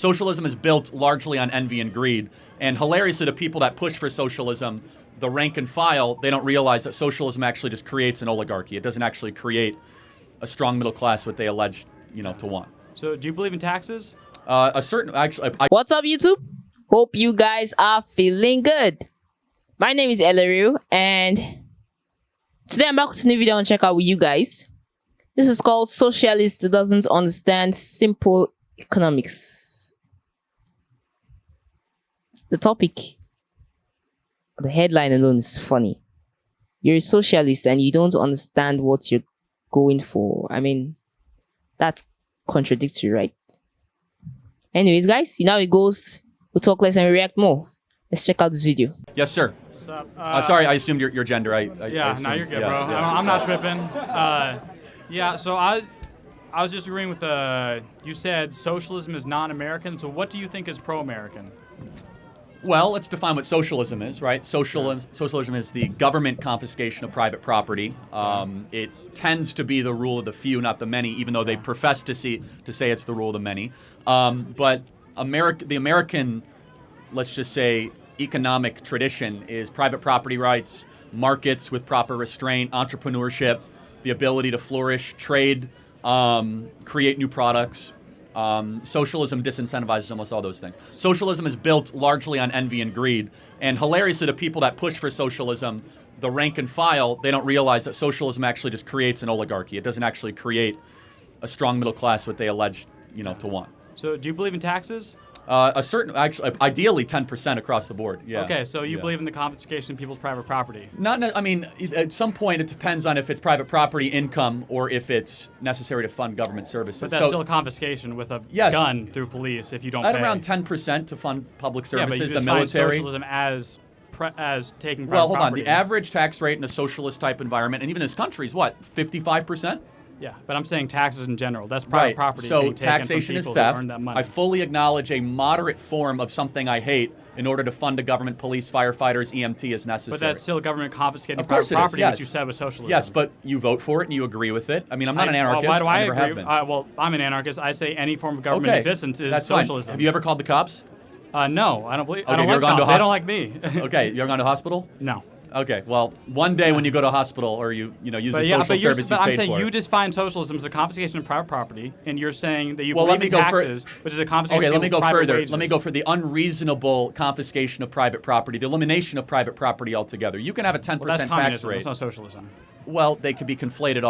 Socialism is built largely on envy and greed. And hilariously, the people that push for socialism, the rank and file, they don't realize that socialism actually just creates an oligarchy. It doesn't actually create a strong middle class, what they allege, to want. So, do you believe in taxes? What's up, YouTube? Hope you guys are feeling good. My name is Ellery, and today I'm back with a new video and check out with you guys. This is called Socialist Doesn't Understand Simple Economics. The topic, the headline alone is funny. You're a socialist and you don't understand what you're going for. I mean, that's contradictory, right? Anyways, guys, you know how it goes. We'll talk less and we react more. Let's check out this video. Yes, sir. What's up? Sorry, I assumed your gender. I no, you're good, bro. I'm not tripping. So I was just agreeing with you said socialism is non-American. So what do you think is pro-American? Well, let's define what socialism is, right? Socialism is the government confiscation of private property. It tends to be the rule of the few, not the many, even though they profess to say it's the rule of the many. But the American, let's just say, economic tradition is private property rights, markets with proper restraint, entrepreneurship, the ability to flourish, trade, create new products. Socialism disincentivizes almost all those things. Socialism is built largely on envy and greed. And hilariously, the people that push for socialism, the rank and file, they don't realize that socialism actually just creates an oligarchy. It doesn't actually create a strong middle class, what they allege, to want. So do you believe in taxes? Ideally 10% across the board. Yeah. Okay, so you believe in the confiscation of people's private property? At some point it depends on if it's private property income or if it's necessary to fund government services. But that's still a confiscation with a gun through police if you don't pay. At around 10% to fund public services, but you just the military. Find socialism as taking private Well, hold on. property. The average tax rate in a socialist type environment, and even this country, is what, 55%? Yeah, but I'm saying taxes in general. That's private property. So being taken taxation from is people that theft. earn that money. I fully acknowledge a moderate form of something I hate in order to fund a government, police, firefighters, EMT as necessary. But that's still government confiscating of course private property, yes. which you said was socialism. Yes, but you vote for it and you agree with it. I mean, I'm not an anarchist. Why do I never agree? have been. Well, I'm an anarchist. I say any form of government existence is that's socialism. Fine. Have you ever called the cops? No, I don't believe. Okay, I don't like cops. They don't like me. Okay, you ever gone to hospital? No. Okay, well, one day when you go to a hospital or you use a social service you paid for. I'm saying you define socialism as a confiscation of private property, and you're saying that you believe in taxes, which is a confiscation of private wages. Let me go for the unreasonable confiscation of private property, the elimination of private property altogether. You can have a 10% tax rate. That's not socialism. Well, they could be conflated.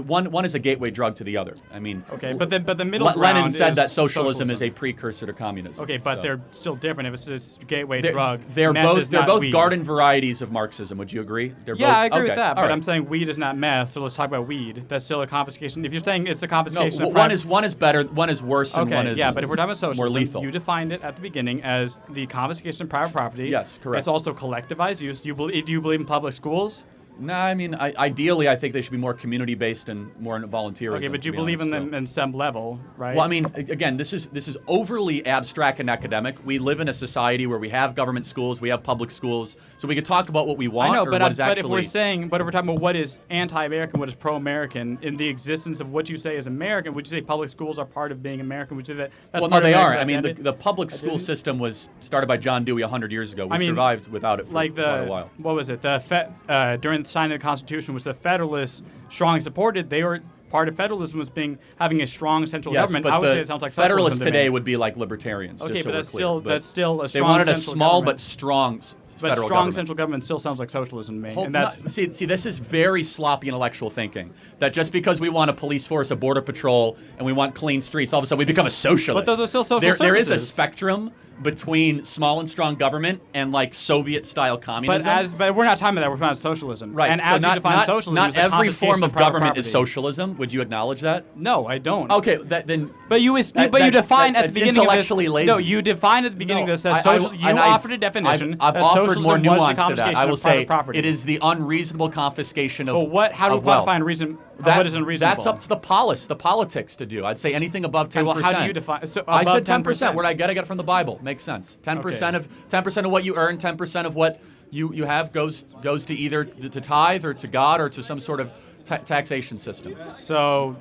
One is a gateway drug to the other. I mean, okay, but the middle ground Lenin said is that socialism is a precursor to communism. Okay, but they're still different. If it's a gateway drug, they're both weed. garden varieties of Marxism. Would you agree? I agree with that. But I'm saying weed is not meth, so let's talk about weed. That's still a confiscation. If you're saying it's a confiscation, one is better, one is worse, and one is but if we're talking about socialism, more lethal. You defined it at the beginning as the confiscation of private property. Yes, correct. It's also collectivized use. Do you believe in public schools? No, I mean, ideally, I think they should be more community-based and more volunteerism. Okay, but you believe in them in some level, right? Well, I mean, again, this is overly abstract and academic. We live in a society where we have government schools, we have public schools, so we could talk about what we want. I know, but if we're talking about what is anti-American, what is pro-American, in the existence of what you say is American, would you say public schools are part of being American? Would you say that's well, part no, they of are. I mean, the public school system was started by John Dewey 100 years ago. We survived without it for quite a while. What was it? During the signing of the Constitution, which the Federalists strongly supported, they were part of federalism was having a strong central government. But I would say it sounds like Federalists today would be like libertarians. Okay, just so but that's we're clear. still a strong. They wanted a small government. but strong But federal strong government. central government still sounds like socialism to me. And see, this is very sloppy intellectual thinking. That just because we want a police force, a border patrol, and we want clean streets, all of a sudden we become a socialist. But those are still social services. There is a spectrum between small and strong government and like Soviet-style communism. But we're not talking about that. We're talking about socialism. Right. And so as you define socialism, not it's a every form confiscation of government property. is socialism. Would you acknowledge that? No, I don't. Okay, then. But you define at the beginning intellectually of this. lazy. No, you define at the beginning of this as social. You offered a definition. I've offered more nuance to that. I will say property. it is the unreasonable confiscation of. But how do we quantify unreasonable? What is unreasonable? That's up to the politics to do. I'd say anything above 10%. Well, how do you define? So I said 10%. Where I get it from the Bible. Makes sense. 10% of what you earn, 10% of what you have goes to either to tithe or to God or to some sort of taxation system. So,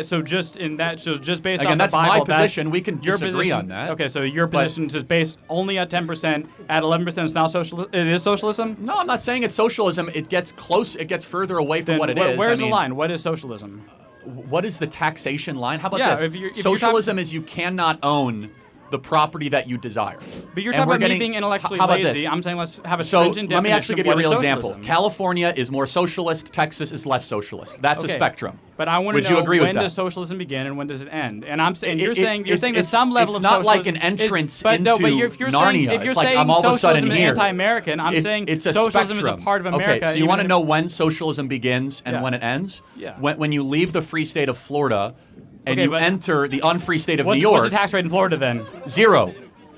So just based Again, off that's the Bible, my position. We can your disagree position, on that. Okay, so your position is based only at 10%. At 11%, it's not socialism. It is socialism. No, I'm not saying it's socialism. It gets close. It gets further away from Then what it is. Where's the line? What is socialism? What is the taxation line? How about Yeah, this? if you're Socialism is you cannot own the property that you desire. But you're And talking we're about me getting- being intellectually how about lazy. this? I'm saying let's have a So stringent let me definition actually of give you a what is real example. socialism. California is more socialist. Texas is less socialist. That's a Okay. spectrum. But I want Would to you know agree with when that? does socialism begin and when does it end? And I'm saying It- you're it- saying it's- that it's- some level it's of not like socialism an entrance but no, but into if you're saying Narnia. if you're It's like saying I'm all of a socialism sudden is here. anti-American, I'm saying It's a socialism spectrum. is a part of America. Okay, so you even want to if- know when socialism begins and Yeah. when it ends? Yeah. When you leave the free state of Florida and Okay, you but enter the unfree state of what's, New what's York, the tax rate in Florida then? 0.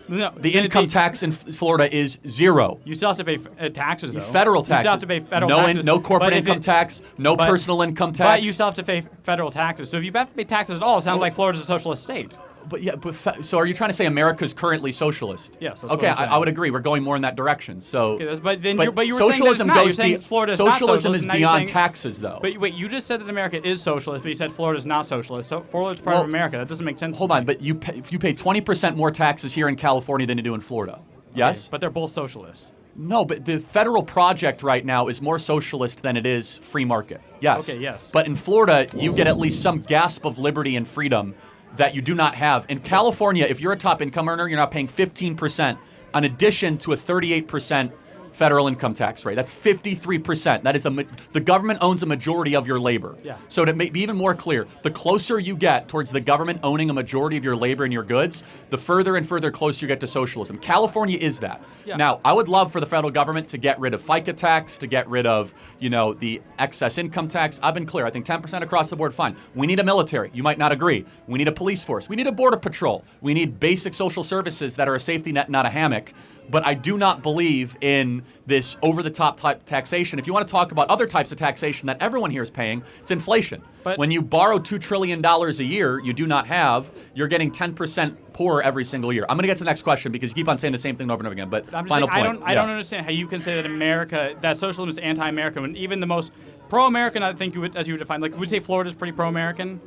No, The income tax in Florida is 0. You still have to pay taxes though. Federal You taxes. still have to pay federal no taxes. no corporate But if income tax, no but- personal income tax. But you still have to pay federal taxes. So if you have to pay taxes at all, it sounds like Florida's a socialist state. But yeah, so are you trying to say America's currently socialist? Yes, that's okay, what I'm saying. I would agree. We're going more in that direction. So, Okay, but then you were socialism saying that it's not. You're goes saying Florida's not socialism socialist, is and now you're beyond saying- taxes, though. But wait, you just said that America is socialist, but you said Florida's not socialist. So Florida's part Well, of America. That doesn't make sense. Hold to on, me. but you pay 20% more taxes here in California than you do in Florida. Yes? Okay, but they're both socialist. No, but the federal project right now is more socialist than it is free market. Yes. Okay, yes. But in Florida, you get at least some gasp of liberty and freedom that you do not have. In California, if you're a top income earner, you're not paying 15% in addition to a 38% federal income tax rate. That's 53%. That is the government owns a majority of your labor. Yeah. So to be even more clear, the closer you get towards the government owning a majority of your labor and your goods, the further and further closer you get to socialism. California is that. Yeah. Now, I would love for the federal government to get rid of FICA tax, to get rid of, the excess income tax. I've been clear. I think 10% across the board, fine. We need a military. You might not agree. We need a police force. We need a border patrol. We need basic social services that are a safety net, not a hammock. But I do not believe in this over-the-top type taxation. If you want to talk about other types of taxation that everyone here is paying, it's inflation. But when you borrow $2 trillion a year, you do not have, you're getting 10% poorer every single year. I'm going to get to the next question because you keep on saying the same thing over and over again. But I'm just final saying, point. I don't understand how you can say that socialism is anti-American when even the most pro-American, I think as you would define, like would you say Florida's pretty pro-American?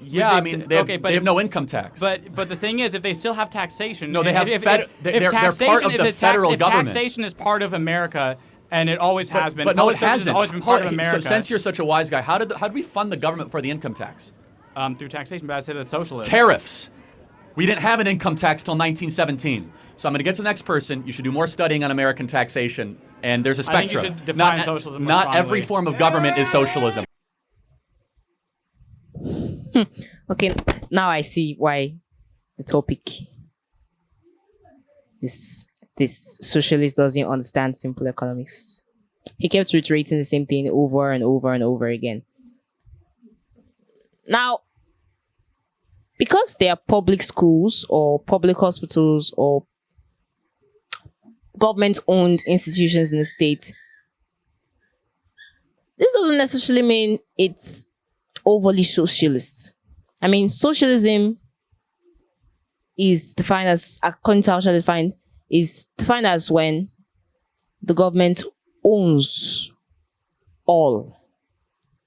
Yeah, say I mean, they have no income tax. But the thing is, if they still have taxation, No, they have if they're taxation, part of if the federal if government. taxation is part of America, and it always has been. But no, it Public service hasn't. has always been part of So America. since you're such a wise guy, how did we fund the government for the income tax? Through taxation, but I say that's socialist. Tariffs. We didn't have an income tax till 1917. So I'm going to get to the next person. You should do more studying on American taxation. And there's a I think you spectrum. should define socialism more Not strongly. every form of government is socialism. Okay, now I see why the topic this socialist doesn't understand simple economics. He kept reiterating the same thing over and over and over again. Now, because they are public schools or public hospitals or government-owned institutions in the state, this doesn't necessarily mean it's overly socialist. I mean, socialism is defined as, according to how it's defined, is defined as when the government owns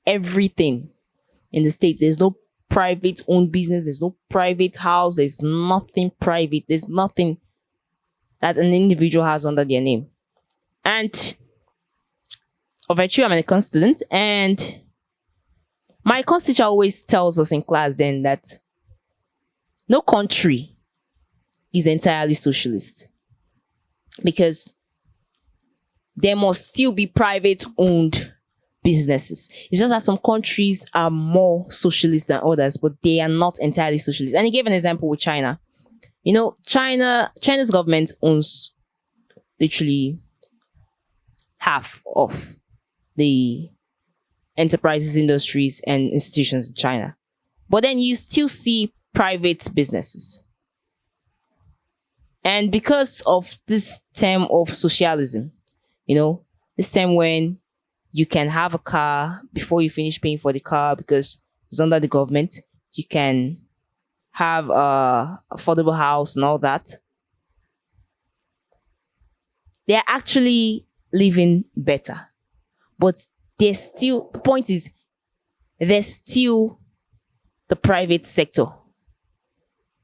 everything in the state. There's no private owned business, there's no private house, there's nothing private, there's nothing that an individual has under their name. And of virtue, I'm an econ student, and my econ teacher always tells us in class then that no country is entirely socialist because there must still be private owned businesses. It's just that some countries are more socialist than others, but they are not entirely socialist. And he gave an example with China. China's government owns literally half of the enterprises, industries, and institutions in China. But then you still see private businesses. And because of this term of socialism, this term when you can have a car before you finish paying for the car because it's under the government, you can have a affordable house and all that. They're actually living better. But the point is, there's still the private sector.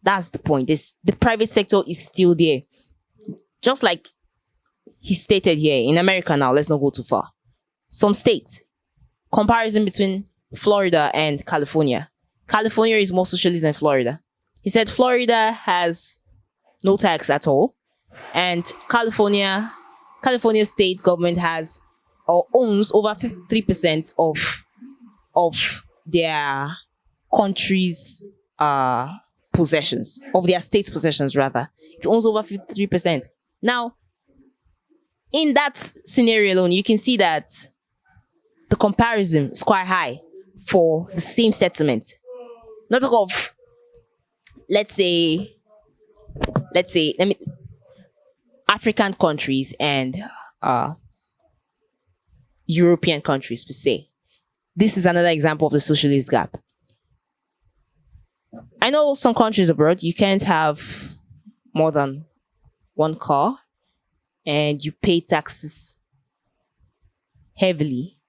That's the point. The private sector is still there. Just like he stated here, in America now, let's not go too far. Some states, comparison between Florida and California. California is more socialist than Florida. He said Florida has no tax at all. And California state government has or owns over 53% of their country's possessions, of their state's possessions rather. It owns over 53%. Now, in that scenario alone, you can see that the comparison is quite high for the same settlement. Not talk of, let's say, African countries and European countries per se. This is another example of the socialist gap. I know some countries abroad, you can't have more than one car and you pay taxes heavily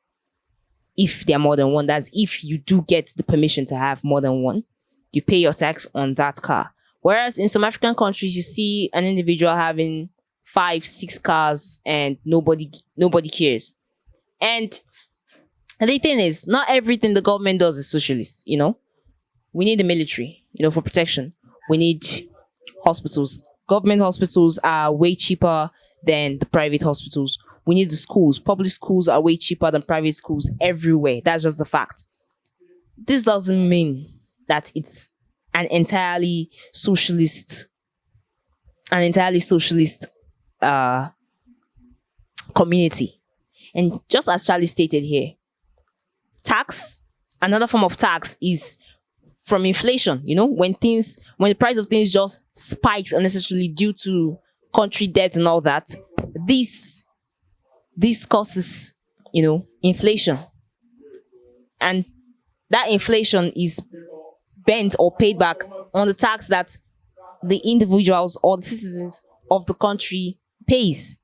if there are more than one. That's if you do get the permission to have more than one, you pay your tax on that car. Whereas in some African countries, you see an individual having 5, 6 cars and nobody cares. And the thing is, not everything the government does is socialist, you know. We need the military, you know, for protection. We need hospitals. Government hospitals are way cheaper than the private hospitals. We need the schools. Public schools are way cheaper than private schools everywhere. That's just the fact. This doesn't mean that it's an entirely socialist community. And just as Charlie stated here, another form of tax is from inflation. You know, when the price of things just spikes unnecessarily due to country debt and all that, this causes, you know, inflation. And that inflation is bent or paid back on the tax that the individuals or the citizens of the country pays.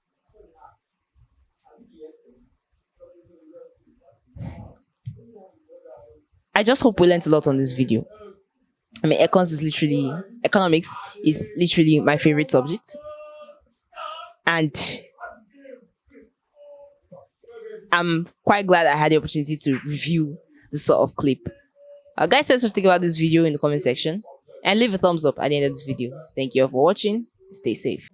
I just hope we learned a lot on this video. I mean, economics is literally my favorite subject. And I'm quite glad I had the opportunity to review this sort of clip. Guys, tell us what you think about this video in the comment section. And leave a thumbs up at the end of this video. Thank you all for watching. Stay safe.